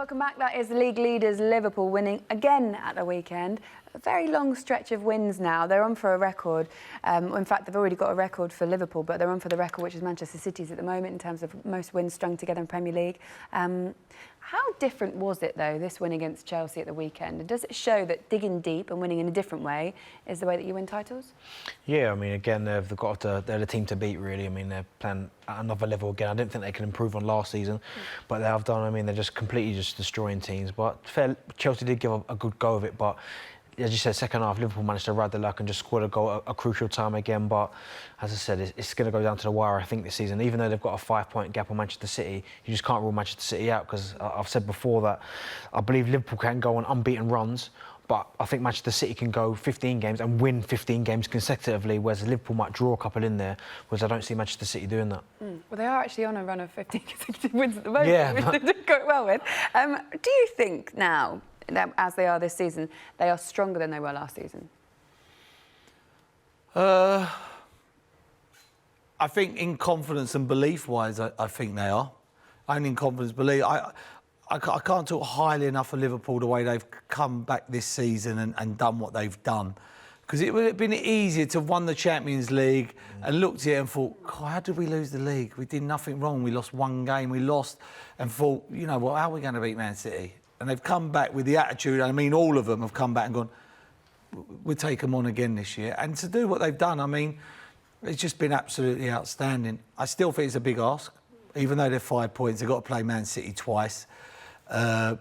welcome back. That is league leaders Liverpool winning again at the weekend. A very long stretch of wins now. They're on for a record. In fact, they've already got a record for Liverpool, but they're on for the record, which is Manchester City's at the moment in terms of most wins strung together in Premier League. How different was it, though, this win against Chelsea at the weekend? And does it show that digging deep and winning in a different way is the way that you win titles? Yeah, I mean, again, they're the team to beat, really. I mean, they're playing at another level again. I didn't think they could improve on last season, but they have done. I mean, they're just completely destroying teams. But Chelsea did give a good go of it, but as you said, second half, Liverpool managed to ride the luck and just scored a goal a crucial time again. But as I said, it's going to go down to the wire, I think, this season. Even though they've got a 5-point gap on Manchester City, you just can't rule Manchester City out, because I've said before that I believe Liverpool can go on unbeaten runs, but I think Manchester City can go 15 games and win 15 games consecutively, whereas Liverpool might draw a couple in there, whereas I don't see Manchester City doing that. Well, they are actually on a run of 15 consecutive wins at the moment, yeah, which they've done quite well with. Do you think now, as they are this season, they are stronger than they were last season? I think in confidence and belief-wise, I think they are. Only in confidence, belief. I can't talk highly enough of Liverpool the way they've come back this season and done what they've done. Because it would have been easier to have won the Champions League and looked at it and thought, God, how did we lose the league? We did nothing wrong. We lost one game. We lost and thought, you know what, how are we going to beat Man City? And they've come back with the attitude. I mean, all of them have come back and gone, we'll take them on again this year. And to do what they've done, I mean, it's just been absolutely outstanding. I still think it's a big ask. Even though they're 5 points, they've got to play Man City twice. And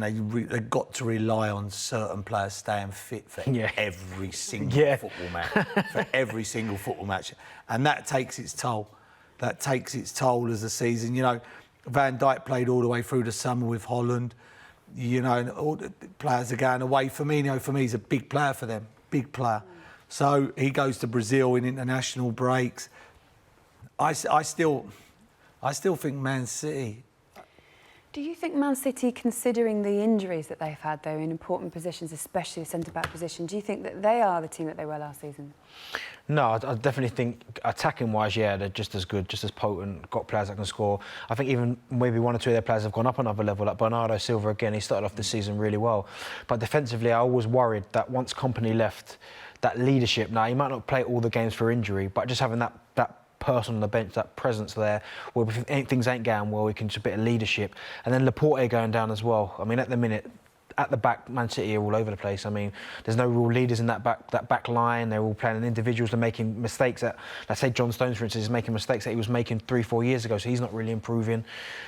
they've got to rely on certain players staying fit for every single football match. For every single football match. And that takes its toll. That takes its toll as a season. You know, Van Dijk played all the way through the summer with Holland. You know, and all the players are going away. Firmino, for me, is a big player for them. Big player. So he goes to Brazil in international breaks. I still think Man City. Do you think Man City, considering the injuries that they've had, though, in important positions, especially the centre-back position, do you think that they are the team that they were last season? No, I definitely think attacking-wise, yeah, they're just as good, just as potent, got players that can score. I think even maybe one or two of their players have gone up another level, like Bernardo Silva again, he started off the season really well. But defensively, I was worried that once Kompany left, that leadership, now he might not play all the games for injury, but just having that person on the bench, that presence there, where if things ain't going well, we can just a bit of leadership. And then Laporte going down as well. I mean, at the minute, at the back, Man City are all over the place. I mean, there's no real leaders in that back line. They're all playing individuals and making mistakes that, let's say John Stones, for instance, is making mistakes that he was making 3-4 years ago, so he's not really improving.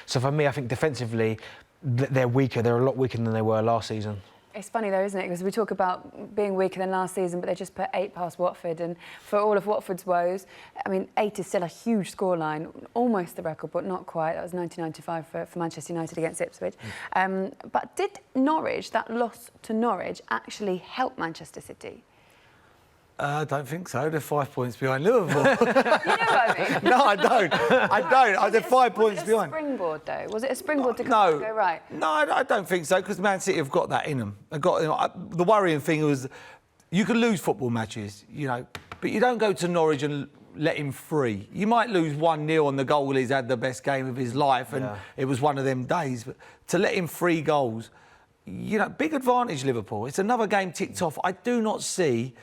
So for me, I think defensively, they're weaker. They're a lot weaker than they were last season. It's funny, though, isn't it? Because we talk about being weaker than last season, but they just put 8 past Watford. And for all of Watford's woes, I mean, 8 is still a huge scoreline, almost the record, but not quite. That was 1995 for Manchester United against Ipswich. But did Norwich, that loss to Norwich, actually help Manchester City? I don't think so. They're 5 points behind Liverpool. You know what I mean? No, I don't. They're 5 points behind. Was it a springboard, though? Was it a springboard to come and go right? No, I don't think so, because Man City have got that in them. They've got, you know, the worrying thing was you can lose football matches, you know, but you don't go to Norwich and let him free. You might lose 1-0 on the goal. He's had the best game of his life, and it was one of them days. But to let him 3 goals, you know, big advantage, Liverpool. It's another game ticked off. I do not see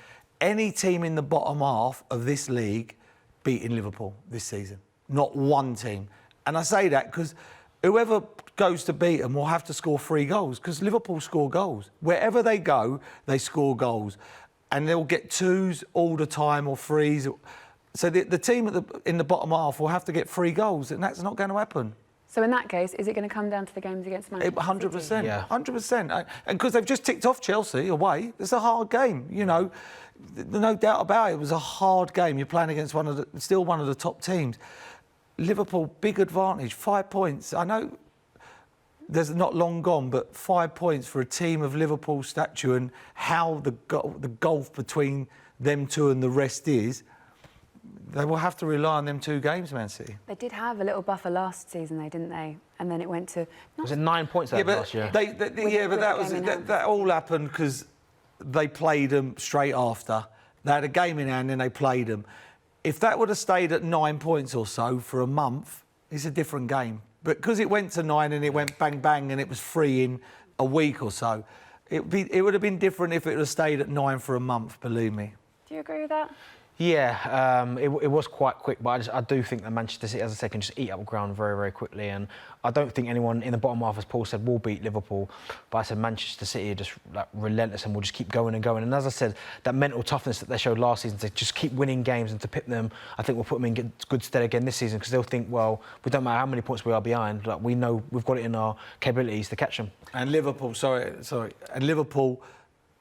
any team in the bottom half of this league beating Liverpool this season. Not one team. And I say that because whoever goes to beat them will have to score 3 goals, because Liverpool score goals. Wherever they go, they score goals. And they'll get 2s all the time or 3s. So the team in the bottom half will have to get 3 goals, and that's not going to happen. So in that case, is it going to come down to the games against Manchester City? 100%. Yeah. 100%. And because they've just ticked off Chelsea away, it's a hard game, you know. No doubt about it. It was a hard game. You're playing against still one of the top teams. Liverpool, big advantage, 5 points. I know there's not long gone, but 5 points for a team of Liverpool stature and how the gulf between them two and the rest is. They will have to rely on them 2 games, Man City. They did have a little buffer last season, though, didn't they? And then it went to... Was it 9 points last year? But that all happened because they played them straight after. They had a game in hand and they played them. If that would have stayed at 9 points or so for a month, it's a different game. But because it went to 9 and it went bang bang and it was 3 in a week or so, it would have been different if it had stayed at 9 for a month. Believe me. Do you agree with that? Yeah, it was quite quick, but I do think that Manchester City, as I said, can just eat up ground very, very quickly. And I don't think anyone in the bottom half, as Paul said, will beat Liverpool. But I said Manchester City are just like relentless and will just keep going and going. And as I said, that mental toughness that they showed last season to just keep winning games and to pip them, I think will put them in good stead again this season, because they'll think, well, we don't matter how many points we are behind, like we know we've got it in our capabilities to catch them. And Liverpool, and Liverpool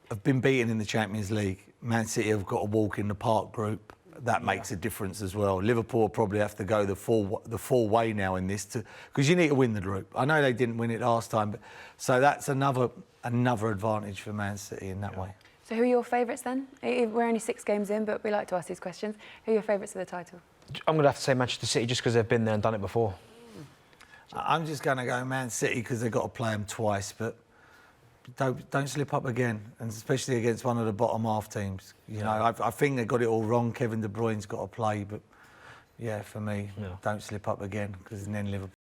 have been beaten in the Champions League. Man City have got a walk in the park group. That makes a difference as well. Liverpool will probably have to go the full way now in this, because you need to win the group. I know they didn't win it last time, but so that's another advantage for Man City in that way. So who are your favourites then? We're only 6 games in, but we like to ask these questions. Who are your favourites for the title? I'm going to have to say Manchester City just because they've been there and done it before. I'm just going to go Man City because they've got to play them twice, but don't slip up again, and especially against one of the bottom half teams. You know, I think they got it all wrong. Kevin De Bruyne's got to play, but yeah, for me, don't slip up again, because then Liverpool.